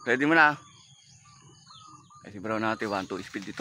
Ready mo na. Ay, si Brown natin 1-2 speed dito.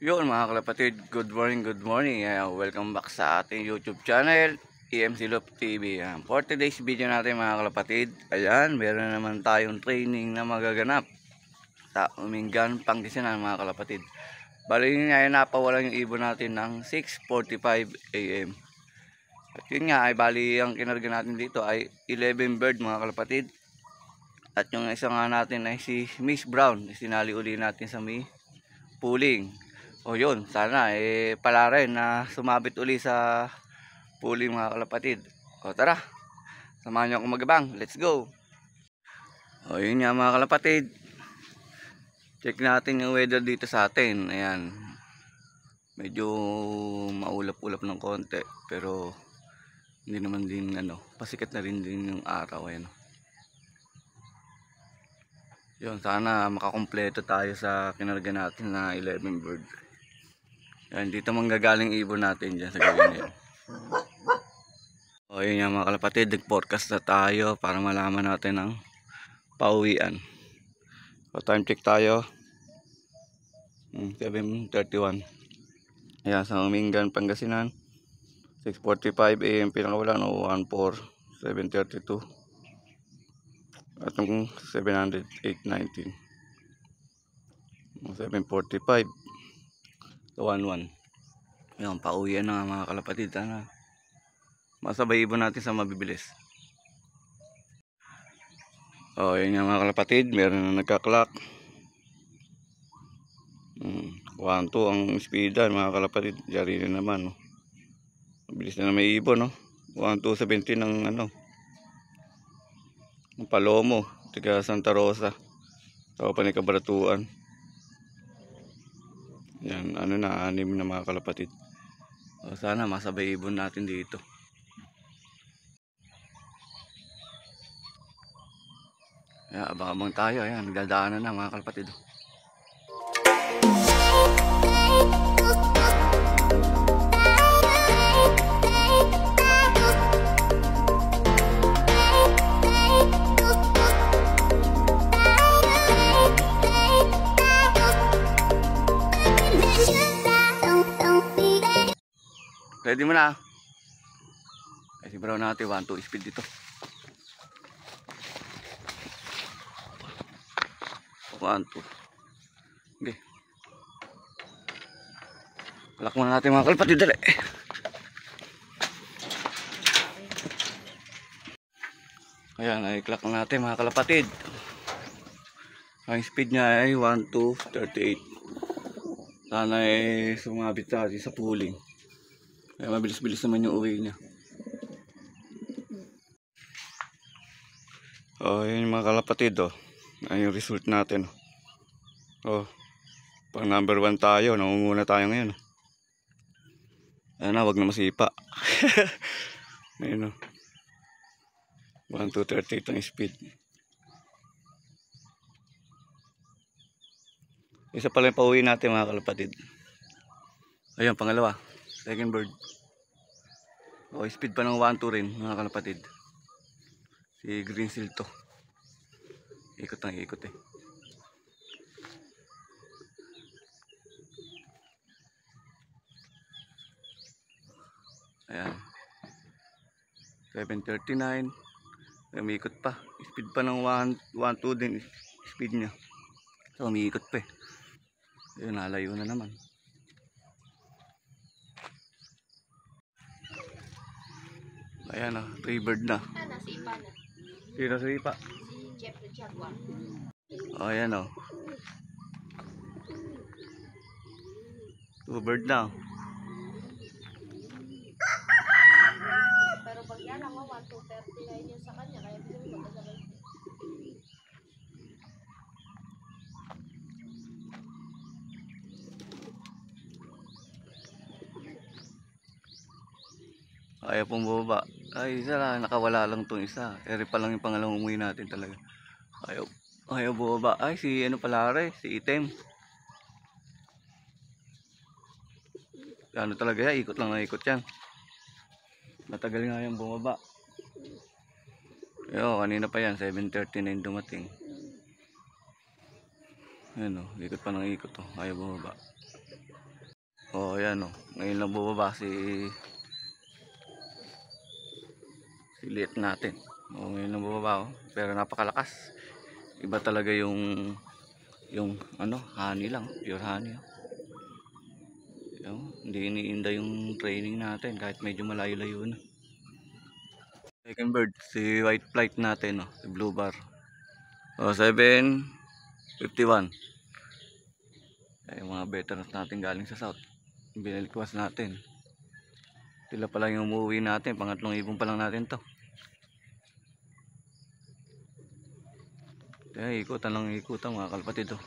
Yun mga kalapatid, good morning. Welcome back sa ating YouTube channel, EMC Loop TV. For today's video natin mga kalapatid, ayan, meron naman tayong training na magaganap sa Umingan, Pangasinan mga kalapatid. Bali ngayon napawalan yung ibon natin ng 6:45 AM. At yun nga ay bali ang kinarga natin dito ay 11 bird mga kalapatid. At yung isa nga natin ay si Miss Brown, sinali uli natin sa may pooling. O yun, sana pala rin na sumabit uli sa pooling mga kalapatid. O tara, samahan nyo akong magabang. Let's go. O yun nga mga kalapatid, check natin yung weather dito sa atin. Ayan, medyo maulap-ulap ng konti, pero hindi naman din pasikat na rin din yung araw. Ayan. Yun, sana makakompleto tayo sa kinarga natin na 11 bird. Yan, dito manggagaling ibon natin dyan sa gabi na yun. O yun yung mga kalapatid, nag-forecast na tayo para malaman natin ang pauwian. So time check tayo, 7:31. Ayan, sa Umingan, Pangasinan, 6:45 AM pinakawalan o 14, 7:32. At yung 700, 819, 7:45 1-1. Ayan, pauwian na mga kalapatid. Sana masabay ibon natin sa mabibilis. O yun nga mga kalapatid, meron na nagka-clock. 1-2 ang speedan mga kalapatid. Diyan rin naman. Mabilis na may ibon. 1-2-17 ng ng Palomo, taga Santa Rosa. Tawa pa ni Kabaratuan. Yan, na 6 na mga kalapatid. O, sana masabay ibon natin dito. Ayan, abang-abang tayo. Ayan, nagdadaanan na mga kalapatid. Ready mo na. Ay, si Brown natin 1-2 speed dito. 1-2. Okay. Palak muna natin mga kalapatid. Dali. Ayan, ay clock natin mga kalapatid. Ang speed niya ay 1-2-38. Sana ay sumabit natin sa pooling. Kaya mabilis-bilis naman yung uwi niya. O, yun yung mga kalapatid. Ayun yung result natin. Pang number 1 tayo. Nangunguna tayo ngayon. Ayan na, wag na masipa. Ayun 1-2-38 ang speed. Isa pala yung pauwi natin mga kalapatid. Ayun, pangalawa. Second bird. O, speed pa ng 1-2 rin mga kalapatid. Si Green Seal to. Ikot ang ikot Ayan. 7:39. Umiikot pa. Speed pa ng 1-2 din. Speed niya. So umiikot pa Ayun, nalayo na naman. Ayan 3 bird na. Sino sipa? O ayan 2 bird na. Pero pag yan ako 1-2-39 yun sa kanya, kaya bigyan mo magkasabay. Ayaw pong bumaba. Ay, isa lang, nakawala lang tong isa. Eri pa lang yung pangalawang umuwi natin talaga. Ayaw, ayaw bumaba. Ay, si ano pala re, si Item. Ano talaga yan, ikot lang na ikot yan. Matagal nga yan bumaba. Yo, kanina pa yan, 7:30 na yung dumating. Ayan o, ikot pa ng ikot o, ayaw bumaba. O, ayan o, ngayon lang bumaba si liit natin. O, ngayon lang bumaba o, pero napakalakas. Iba talaga yung ano, honey lang, pure honey o. Hindi iniinda yung training natin kahit medyo malayo-layo na. Second bird, si white flight natin, si blue bar. O, 7:51. Ay, yung mga veterans natin galing sa south, binalikwas natin. Sila pa lang yung umuwi natin, pangatlong ibon pa lang natin to. Kaya ikutan lang ikutan mga kalapatid to.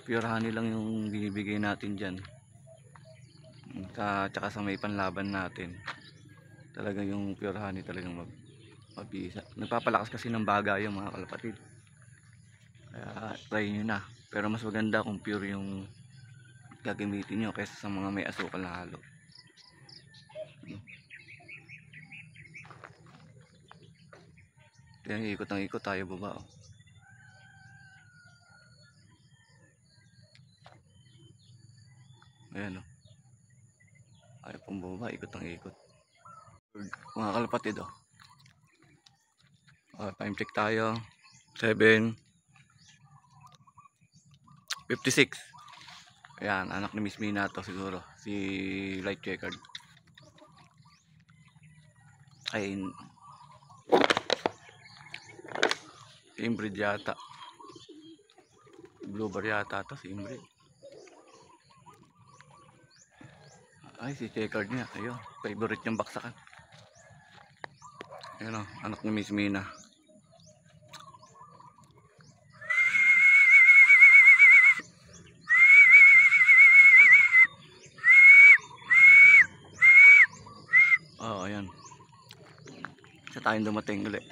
Pure honey lang yung binibigay natin dyan. Tsaka sa may panlaban natin, talagang yung pure honey talagang mabisa. Nagpapalakas kasi ng baga yung mga kalapatid. Kaya try nyo na. Pero mas maganda kung pure yung gagamitin nyo kaysa sa mga may asukal na halo. Kaya ikot ng ikot tayo baba o. Ayan o. Ayaw pong bumaba, ikot ng ikot. Mga kalapatid o. Time check tayo. 7:56. Ayan, anak ni Miss Mina to siguro. Si light checkered. Ay, inbreed yata. Blue bar yata to, si inbreed. Ay, si checkered niya. Ayun, favorite niyang baksakan. Ayan o, anak ni Miss Mina. Ayan. Isa tayong dumating ulit.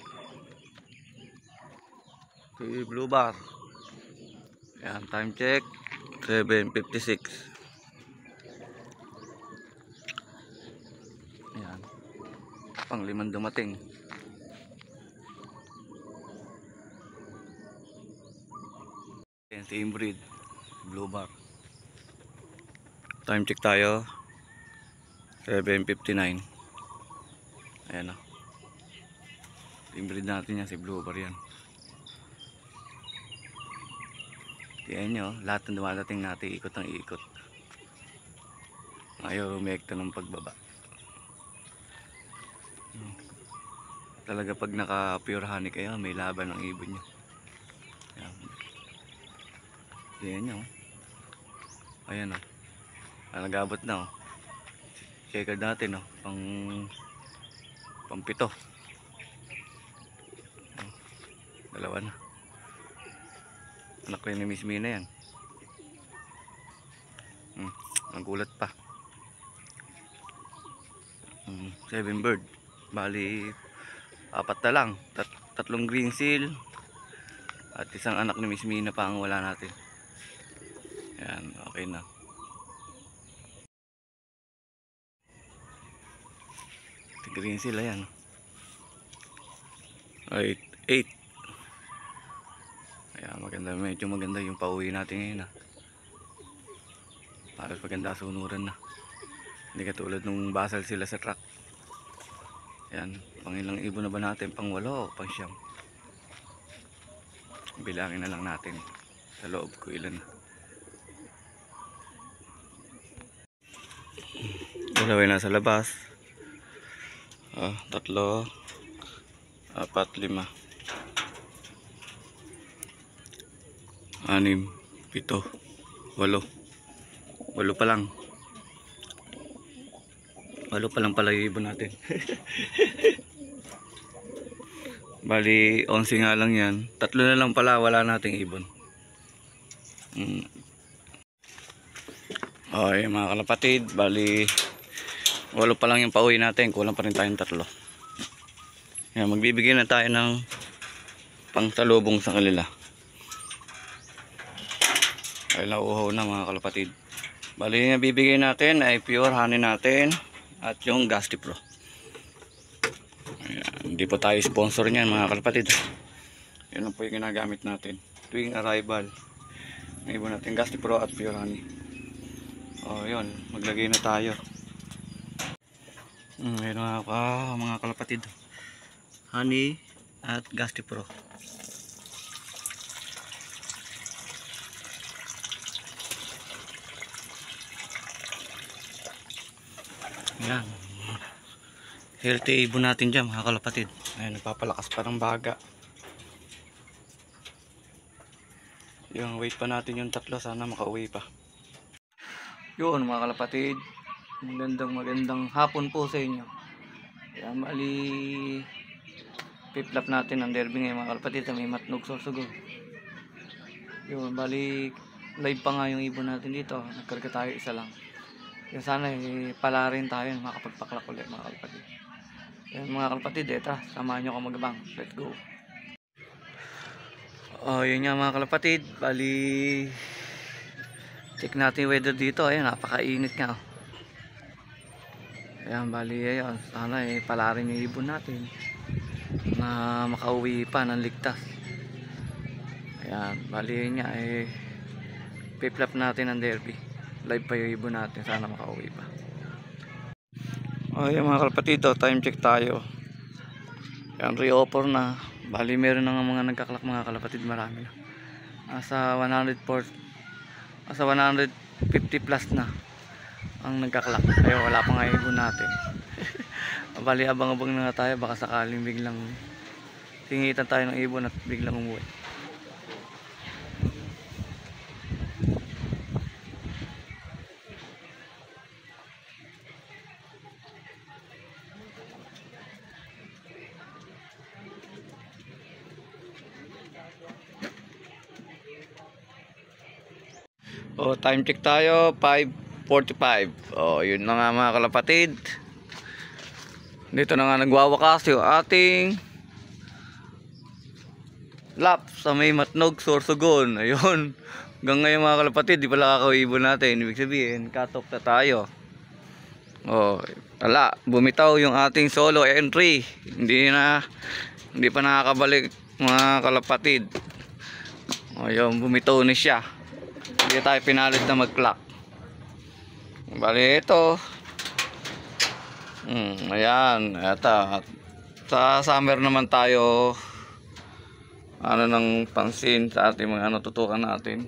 Si blue bar. Ayan, time check 7:56. Ayan, pang limang dumating. Ayan, si inbreed blue bar. Time check tayo 7:59. Ayan o, inbreed natin yan, si blue bar yan. Tingnan nyo, lahat ng dumadating natin ikot ng ikot. Ayaw rumekta ng pagbaba. Talaga pag naka pure honey kayo, may laban ng ibon nyo. Tingnan nyo. Ayan o, nagabot na o. Checker natin o, pang 7. Dalawa na. Anak rin ni Miss Mina yan. Ang gulat pa. 7 bird. Bali 4 na lang. Tatlong green seal at isang anak ni Miss Mina pa ang wala natin. Yan, okay na. Green seal ayan. 8. Kaya maganda, medyo maganda yung pauwi natin ngayon para maganda sunuran na. Hindi katulad nung basal sila sa truck. Ayan, pang ilang ibon na ba natin? Pang 8 o pang 9? Bilangin na lang natin sa loob ko ilan na. Dalaway na sa labas. 3, 4, 5, 6, 7, 8, 8 pa lang. 8 pa lang pala yung ibon natin. Bali 11 nga lang yan. 3 na lang pala wala nating ibon. Okay mga kalapatid, bali Walo pa lang yung pauwi natin, kulang pa rin tayong 3. Yan, magbibigay na tayo ng pangsalubong sa kanila. Ay nauuhaw na mga kalapatid. Bali yung bibigay natin ay pure honey natin at yung Gasti Pro. Ayan, hindi po tayo sponsor niyan mga kalapatid. Yan lang po yung ginagamit natin tuwing arrival. May iba natin Gasti Pro at pure honey. O yun, maglagay na tayo. Ayun mga kalapatid, honey at Gasti Pro. Yan, healthy ibon natin dyan mga kalapatid. Ayun, nagpapalakas pa ng baga. Yung wait pa natin yung 3, sana makauwi pa. Yun mga kalapatid, magandang hapon po sa inyo. Yan, mali piplap natin ang derby ngayon mga kalapatid sa may Matnog Sorsogon. Yun, bali live pa nga yung ibon natin dito. Nagkarga tayo isa lang. Yan, sana pala rin tayo makapagpaklak ulit mga kalapatid. Yan mga kalapatid, tara, samahan nyo ako magabang. Let's go. Yun nga mga kalapatid, bali check natin yung weather dito. Ayun, napakainit nga. Ayan, bali ayun, sana pala rin yung ibon natin na makauwi pa ng ligtas. Ayan, bali yun nga piplap natin ang derby. Live pa yung ibon natin, sana makauwi pa. Ayan mga kalapatid, time check tayo. Ayan, re-offer na. Bali meron na nga mga nagkaklak mga kalapatid, marami na. Asa 150 plus na ang nagkaklak. Ayun, wala pa nga ibon natin. Bali abang-abang na nga tayo, baka sakaling biglang tingitan tayo ng ibon at biglang umuwi. Time check tayo, 5:45. Yun na nga mga kalapatid. Dito na nga nagwawakas yung ating lap sa may Matnog Sorsogon. Ayun, hanggang ngayon mga kalapatid, di pala kakawibon natin. Ibig sabihin, cut off na tayo. Wala, bumitaw yung ating solo entry. Hindi pa nakakabalik mga kalapatid. Ayun, bumitaw na siya. Hindi tayo pinalit na mag-clock. Bali ito. Ayan, ata. Sa summer naman tayo ng pansin sa ating mga tutukan natin.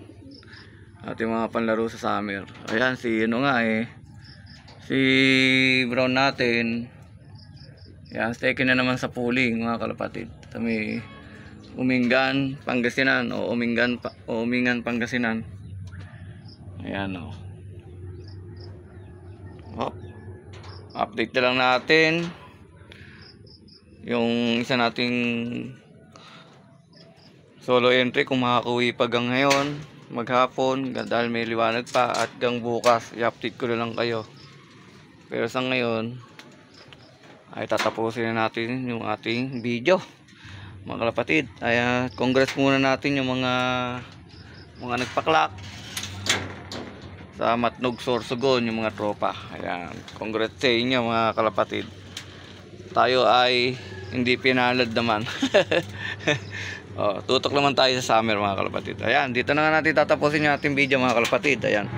Ating mga panlaro sa summer. Ayan, si Brown natin. Ayan, stake na naman sa pooling mga kalapatid. Kami Umingan, Pangasinan o Umingan, Pangasinan. Ayan update na lang natin yung isa nating solo entry kung makakauwi pa hanggang ngayon maghapon dahil may liwanag pa at hanggang bukas i-update ko na lang kayo. Pero sa ngayon ay tatapusin na natin yung ating video mga kalapatid. Ay congrats muna natin yung mga nagpaklak sa Matnog Sorsogon, yung mga tropa. Ayan, congrats sa inyo mga kalapatid. Tayo ay hindi pinalad naman. Tutok naman tayo sa summer mga kalapatid. Ayan, dito na nga natin tatapusin yung ating video mga kalapatid. Ayan,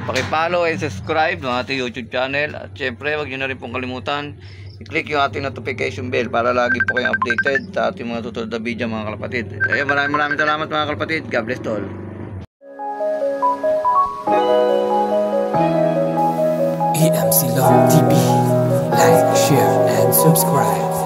paki-follow and subscribe ng ating YouTube channel. At syempre, wag nyo na rin pong kalimutan i-click yung ating notification bell para lagi po kayong updated sa ating mga tutunod na video mga kalapatid. Ayan, maraming salamat mga kalapatid. God bless to all. EMC Love TV. Like, share, and subscribe.